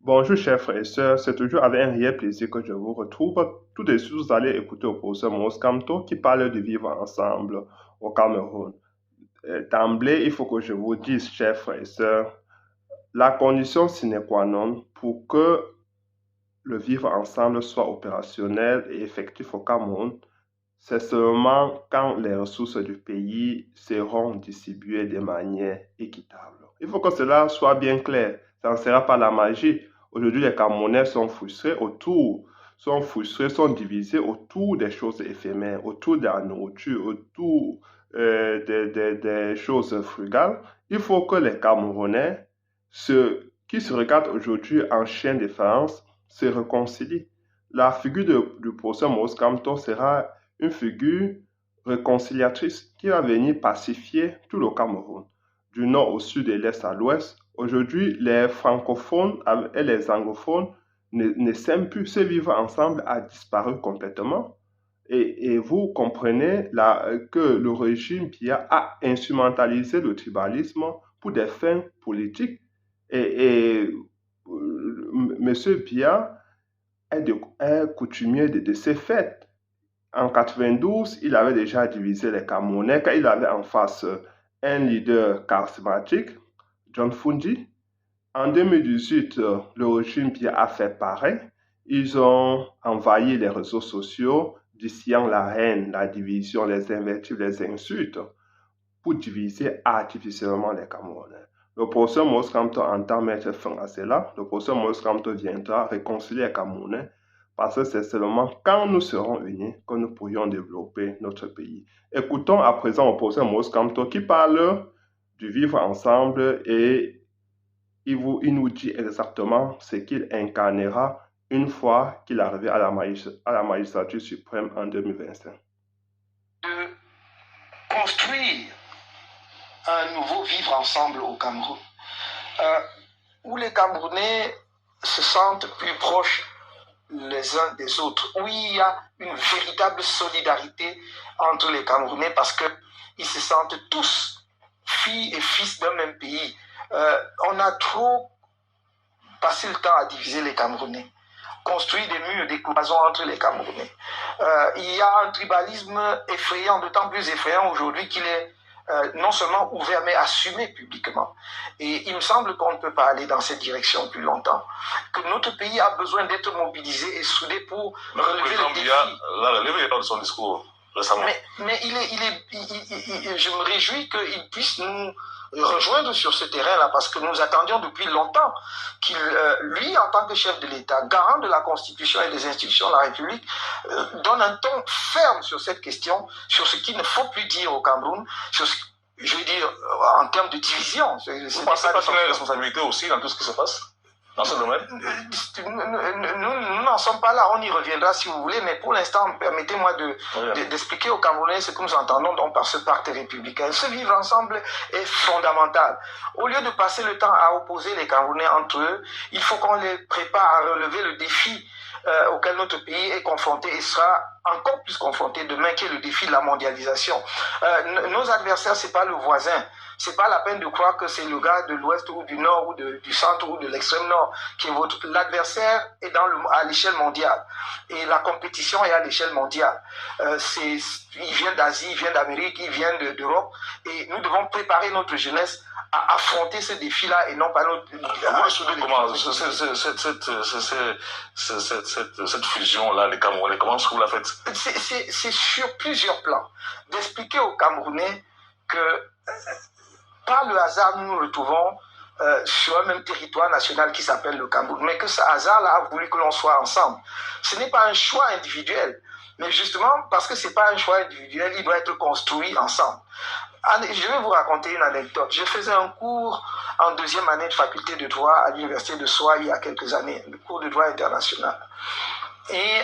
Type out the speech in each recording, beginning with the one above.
Bonjour chers frères et sœurs, c'est toujours avec un réel plaisir que je vous retrouve. Tout de suite, vous allez écouter le professeur Mos Kamto qui parle de vivre ensemble au Cameroun. D'emblée, il faut que je vous dise, chers frères et sœurs, la condition sine qua non pour que le vivre ensemble soit opérationnel et effectif au Cameroun, c'est seulement quand les ressources du pays seront distribuées de manière équitable. Il faut que cela soit bien clair. Ça ne sera pas la magie. Aujourd'hui, les Camerounais sont divisés autour des choses éphémères, autour de la nourriture, autour des choses frugales. Il faut que les Camerounais, ceux qui se regardent aujourd'hui en chien de faïence, se réconcilient. La figure du professeur Maurice Kamto sera une figure réconciliatrice qui va venir pacifier tout le Cameroun, du nord au sud et de l'est à l'ouest. Aujourd'hui, les francophones et les anglophones ne s'aiment plus. Ce vivre ensemble a disparu complètement. Et vous comprenez que le régime Biya a instrumentalisé le tribalisme pour des fins politiques. M. Biya est coutumier de ces fêtes. En 92, il avait déjà divisé les Camerounais quand il avait en face un leader charismatique, John Fundi. En 2018, le régime Biya a fait pareil. Ils ont envahi les réseaux sociaux, distillant la haine, la division, les invectives, les insultes, pour diviser artificiellement les Camerounais. Le professeur Maurice Kamto entend mettre fin à cela. Le professeur Maurice Kamto viendra réconcilier les Camerounais parce que c'est seulement quand nous serons unis que nous pourrions développer notre pays. Écoutons à présent le professeur Maurice Kamto qui parle du vivre ensemble et il nous dit exactement ce qu'il incarnera une fois qu'il arrivera à la magistrature suprême en 2025. De construire un nouveau vivre ensemble au Cameroun, où les Camerounais se sentent plus proches les uns des autres, où il y a une véritable solidarité entre les Camerounais parce qu'ils se sentent tous filles et fils d'un même pays. On a trop passé le temps à diviser les Camerounais, construire des murs, des cloisons entre les Camerounais. Il y a un tribalisme effrayant, d'autant plus effrayant aujourd'hui qu'il est non seulement ouvert, mais assumé publiquement. Et il me semble qu'on ne peut pas aller dans cette direction plus longtemps, que notre pays a besoin d'être mobilisé et soudé pour relever le défi. L'a relevé dans son discours récemment. Mais je me réjouis qu'il puisse nous rejoindre sur ce terrain-là, parce que nous attendions depuis longtemps qu'il, lui, en tant que chef de l'État, garant de la Constitution et des institutions de la République, donne un ton ferme sur cette question, sur ce qu'il ne faut plus dire au Cameroun, sur ce, je veux dire, en termes de division. Vous pensez pas qu'il y a une responsabilité aussi dans tout ce qui se passe dans ce domaine? Nous n'en sommes pas là, on y reviendra si vous voulez, mais pour l'instant, permettez-moi d'expliquer aux Camerounais ce que nous entendons donc par ce pacte républicain. Ce vivre ensemble est fondamental. Au lieu de passer le temps à opposer les Camerounais entre eux, il faut qu'on les prépare à relever le défi auquel notre pays est confronté et sera encore plus confronté demain, qui est le défi de la mondialisation. Nos adversaires, c'est pas le voisin. C'est pas la peine de croire que c'est le gars de l'ouest ou du nord ou du centre ou de l'extrême nord qui est votre. L'adversaire est à l'échelle mondiale. Et la compétition est à l'échelle mondiale. Il vient d'Asie, il vient d'Amérique, il vient d'Europe. Et nous devons préparer notre jeunesse à affronter ce défi-là et non pas notre. Comment cette fusion-là, les Camerounais, comment est-ce que vous la faites? C'est sur plusieurs plans. D'expliquer aux Camerounais que par le hasard, nous nous retrouvons sur un même territoire national qui s'appelle le Cameroun, mais que ce hasard-là a voulu que l'on soit ensemble. Ce n'est pas un choix individuel, mais justement parce que ce n'est pas un choix individuel, il doit être construit ensemble. Je vais vous raconter une anecdote. Je faisais un cours en deuxième année de faculté de droit à l'université de Soie il y a quelques années, le cours de droit international. Et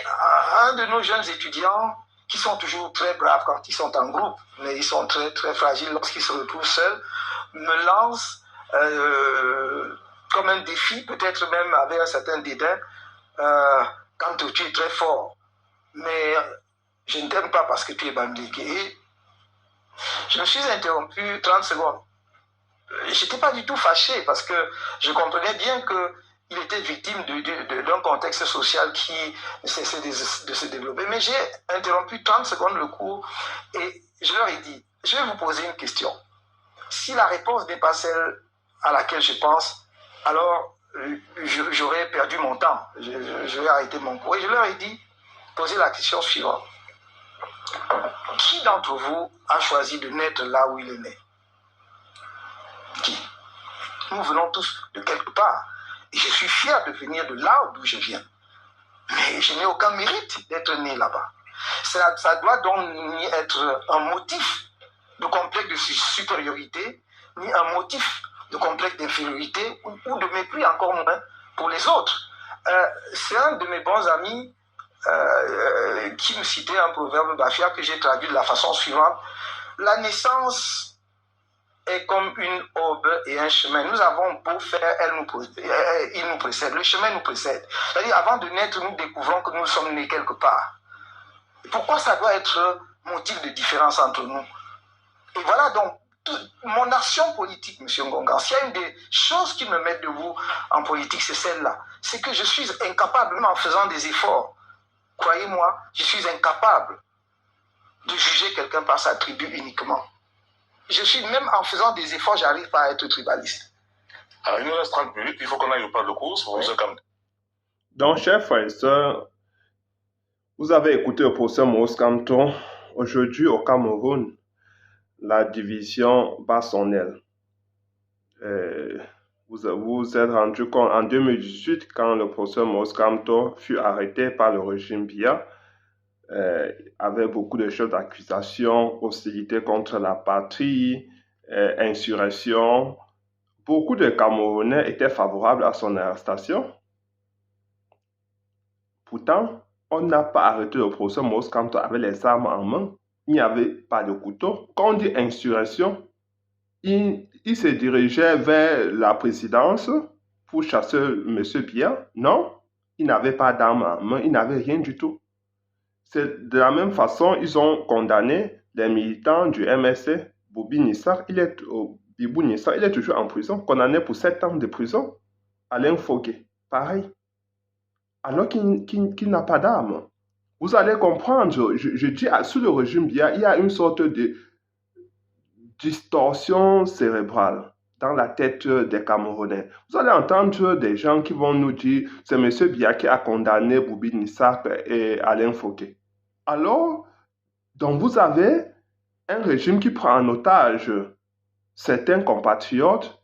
un de nos jeunes étudiants, qui sont toujours très braves quand ils sont en groupe, mais ils sont très, très fragiles lorsqu'ils se retrouvent seuls, me lance comme un défi, peut-être même avec un certain dédain, quand tu es très fort. Mais je ne t'aime pas parce que tu es bambliqué. Je me suis interrompu 30 secondes. Je n'étais pas du tout fâché parce que je comprenais bien que il était victime d'un contexte social qui cessait de se développer. Mais j'ai interrompu 30 secondes le cours et je leur ai dit, je vais vous poser une question. Si la réponse n'est pas celle à laquelle je pense, alors j'aurais perdu mon temps. Je vais arrêter mon cours. Et je leur ai dit, posez la question suivante. Qui d'entre vous a choisi de naître là où il est né? Qui? Nous venons tous de quelque part. Et je suis fier de venir de là d'où je viens. Mais je n'ai aucun mérite d'être né là-bas. Ça doit donc ni être un motif de complexe de supériorité, ni un motif de complexe d'infériorité ou de mépris encore moins pour les autres. C'est un de mes bons amis qui me citait un proverbe bafia que j'ai traduit de la façon suivante. La naissance est comme une aube et un chemin. Nous avons beau faire, il nous précède. Le chemin nous précède. C'est-à-dire, avant de naître, nous découvrons que nous sommes nés quelque part. Pourquoi ça doit être motif de différence entre nous? Et voilà donc, mon action politique, M. Ngonga, s'il y a une des choses qui me mettent debout en politique, c'est celle-là. C'est que je suis incapable, même en faisant des efforts, croyez-moi, je suis incapable de juger quelqu'un par sa tribu uniquement. Je suis, même en faisant des efforts, j'arrive pas à être tribaliste. Alors, il nous reste 30 minutes, il faut qu'on aille au pas de course pour vous calmer. Donc, chers frères et sœurs, vous avez écouté le professeur Maurice Kamto. Aujourd'hui, au Cameroun, la division bat son aile. Vous vous êtes rendu compte en 2018, quand le professeur Maurice Kamto fut arrêté par le régime Biya, avec beaucoup de choses d'accusation, hostilité contre la patrie, insurrection. Beaucoup de Camerounais étaient favorables à son arrestation. Pourtant, on n'a pas arrêté le professeur Maurice Kamto avec les armes en main. Il n'y avait pas de couteau. Quand on dit insurrection, il se dirigeait vers la présidence pour chasser M. Biya. Non, il n'avait pas d'armes en main, il n'avait rien du tout. C'est de la même façon, ils ont condamné les militants du MSC. Boubi Nissar, Bibou Nissar, il est toujours en prison, condamné pour 7 ans de prison. Alain Fogué, pareil. Alors qu'il n'a pas d'armes. Vous allez comprendre, je dis, sous le régime Biya, il y a une sorte de distorsion cérébrale dans la tête des Camerounais. Vous allez entendre des gens qui vont nous dire, c'est M. Biya qui a condamné Boubi Nissar et Alain Fogué. Alors, donc vous avez un régime qui prend en otage certains compatriotes,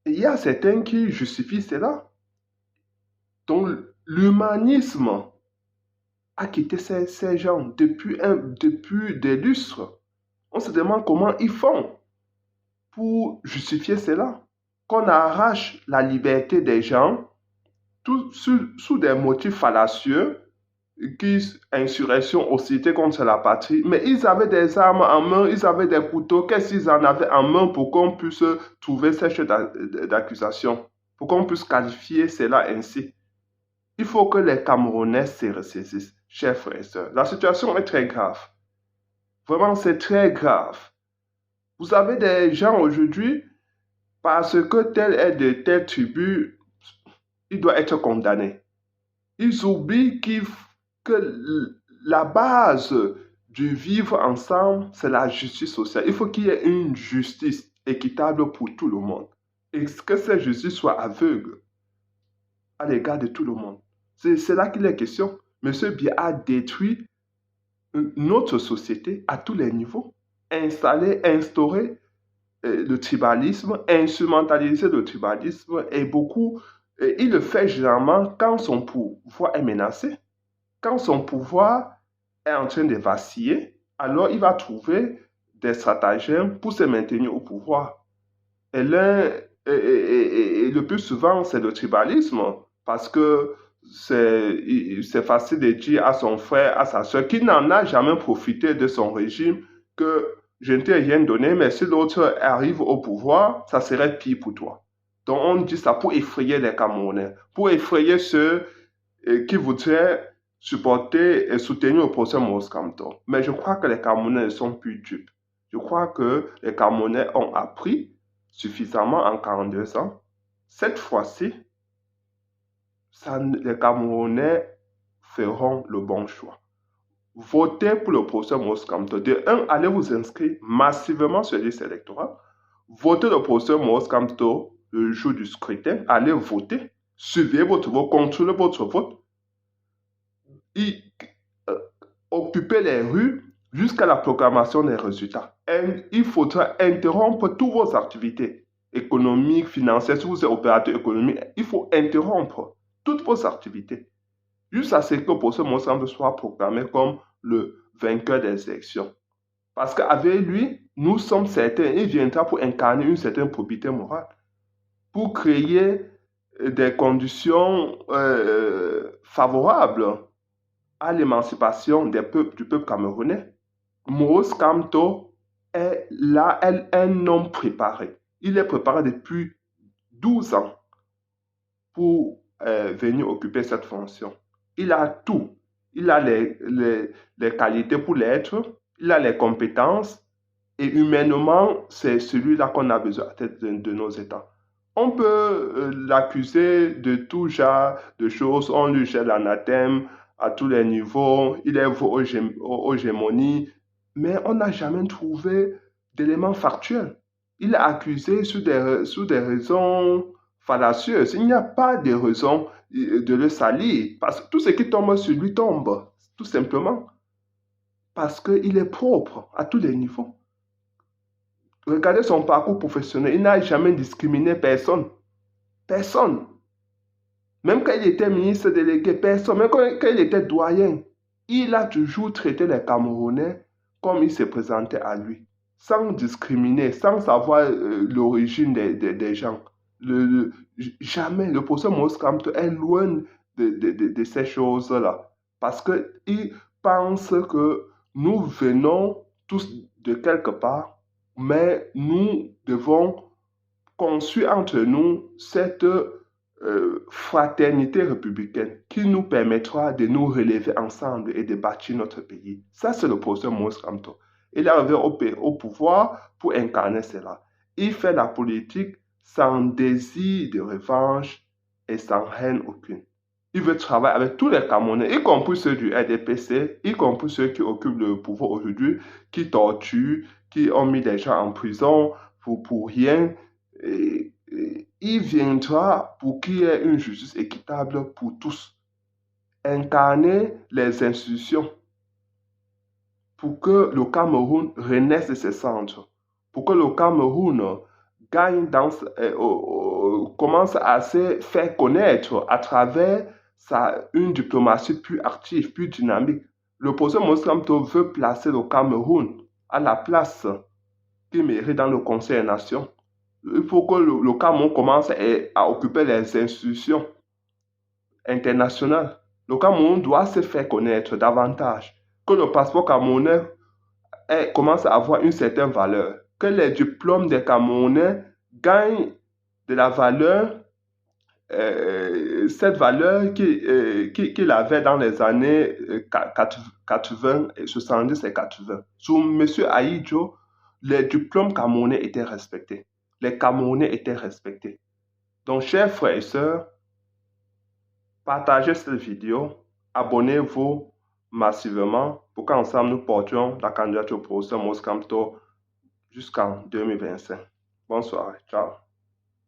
et il y a certains qui justifient cela. Donc, l'humanisme a quitté ces gens depuis des lustres. On se demande comment ils font pour justifier cela. Qu'on arrache la liberté des gens sous des motifs fallacieux, insurrection, hostilité contre la patrie, mais ils avaient des armes en main, ils avaient des couteaux. Qu'est-ce qu'ils en avaient en main pour qu'on puisse trouver ces chefs d'accusation, pour qu'on puisse qualifier cela ainsi? Il faut que les Camerounais se ressaisissent, chers frères et sœurs. La situation est très grave. Vraiment, c'est très grave. Vous avez des gens aujourd'hui, parce que tel est de telle tribu, il doit être condamné. Ils oublient que la base du vivre ensemble, c'est la justice sociale. Il faut qu'il y ait une justice équitable pour tout le monde. Et que cette justice soit aveugle à l'égard de tout le monde. C'est là qu'il est question. M. Biya a détruit notre société à tous les niveaux. Instauré le tribalisme, instrumentaliser le tribalisme et beaucoup, il le fait généralement quand son pouvoir est menacé, quand son pouvoir est en train de vaciller, alors il va trouver des stratagèmes pour se maintenir au pouvoir. Et le plus souvent, c'est le tribalisme, parce que c'est facile de dire à son frère, à sa soeur, qui n'en a jamais profité de son régime, que je ne t'ai rien donné, mais si l'autre arrive au pouvoir, ça serait pire pour toi. Donc on dit ça pour effrayer les Camerounais, pour effrayer ceux qui voudraient supporter et soutenir le procès Maurice Kamto. Mais je crois que les Camerounais ne sont plus dupes. Je crois que les Camerounais ont appris suffisamment en 42 ans. Cette fois-ci, les Camerounais feront le bon choix. Votez pour le professeur Maurice Kamto. De 1, allez vous inscrire massivement sur la liste électorale. Votez le professeur Maurice Kamto le jour du scrutin. Allez voter. Suivez votre vote, contrôlez votre vote. Occupez les rues jusqu'à la proclamation des résultats. Et il faudra interrompre toutes vos activités économiques, financières. Si vous êtes opérateur économique, il faut interrompre toutes vos activités jusqu'à ce que le professeur Maurice Kamto soit proclamé comme le vainqueur des élections. Parce qu'avec lui, nous sommes certains, il viendra pour incarner une certaine probité morale, pour créer des conditions favorables à l'émancipation du peuple camerounais. Maurice Kamto est là, un homme préparé. Il est préparé depuis 12 ans pour venir occuper cette fonction. Il a tout. Il a les qualités pour l'être, il a les compétences, et humainement, c'est celui-là qu'on a besoin à la tête de nos États. On peut l'accuser de tout genre de choses, on lui jette l'anathème à tous les niveaux, il est aux gémonies, mais on n'a jamais trouvé d'éléments factuels. Il est accusé sous des raisons fallacieuses. Il n'y a pas de raison de le salir, parce que tout ce qui tombe sur lui tombe, tout simplement, parce qu'il est propre à tous les niveaux. Regardez son parcours professionnel, il n'a jamais discriminé personne. Personne. Même quand il était ministre délégué, personne. Même quand il était doyen, il a toujours traité les Camerounais comme il se présentait à lui, sans discriminer, sans savoir l'origine des gens. Jamais. Le professeur Maurice Kamto est loin de ces choses-là. Parce qu'il pense que nous venons tous de quelque part, mais nous devons construire entre nous cette fraternité républicaine qui nous permettra de nous relever ensemble et de bâtir notre pays. Ça, c'est le professeur Maurice Kamto. Il est arrivé au pouvoir pour incarner cela. Il fait la politique sans désir de revanche et sans haine aucune. Il veut travailler avec tous les Camerounais, y compris ceux du RDPC, y compris ceux qui occupent le pouvoir aujourd'hui, qui torturent, qui ont mis des gens en prison pour rien. Il viendra pour qu'il y ait une justice équitable pour tous. Incarner les institutions pour que le Cameroun renaisse de ses cendres, pour que le Cameroun gagne commence à se faire connaître à travers une diplomatie plus active, plus dynamique. Le professeur Maurice Kamto veut placer le Cameroun à la place qu'il mérite dans le Conseil des Nations. Il faut que le Cameroun commence à occuper les institutions internationales. Le Cameroun doit se faire connaître davantage. Que le passeport camerounais commence à avoir une certaine valeur. Que les diplômes des Camerounais gagnent de la valeur, cette valeur qu'il avait dans les années 80, 70 et 80. Sous M. Ahidjo, les diplômes camerounais étaient respectés. Les Camerounais étaient respectés. Donc, chers frères et sœurs, partagez cette vidéo, abonnez-vous massivement pour qu'ensemble nous portions la candidature au professeur Maurice Kamto jusqu'en 2025. Bonne soirée. Ciao.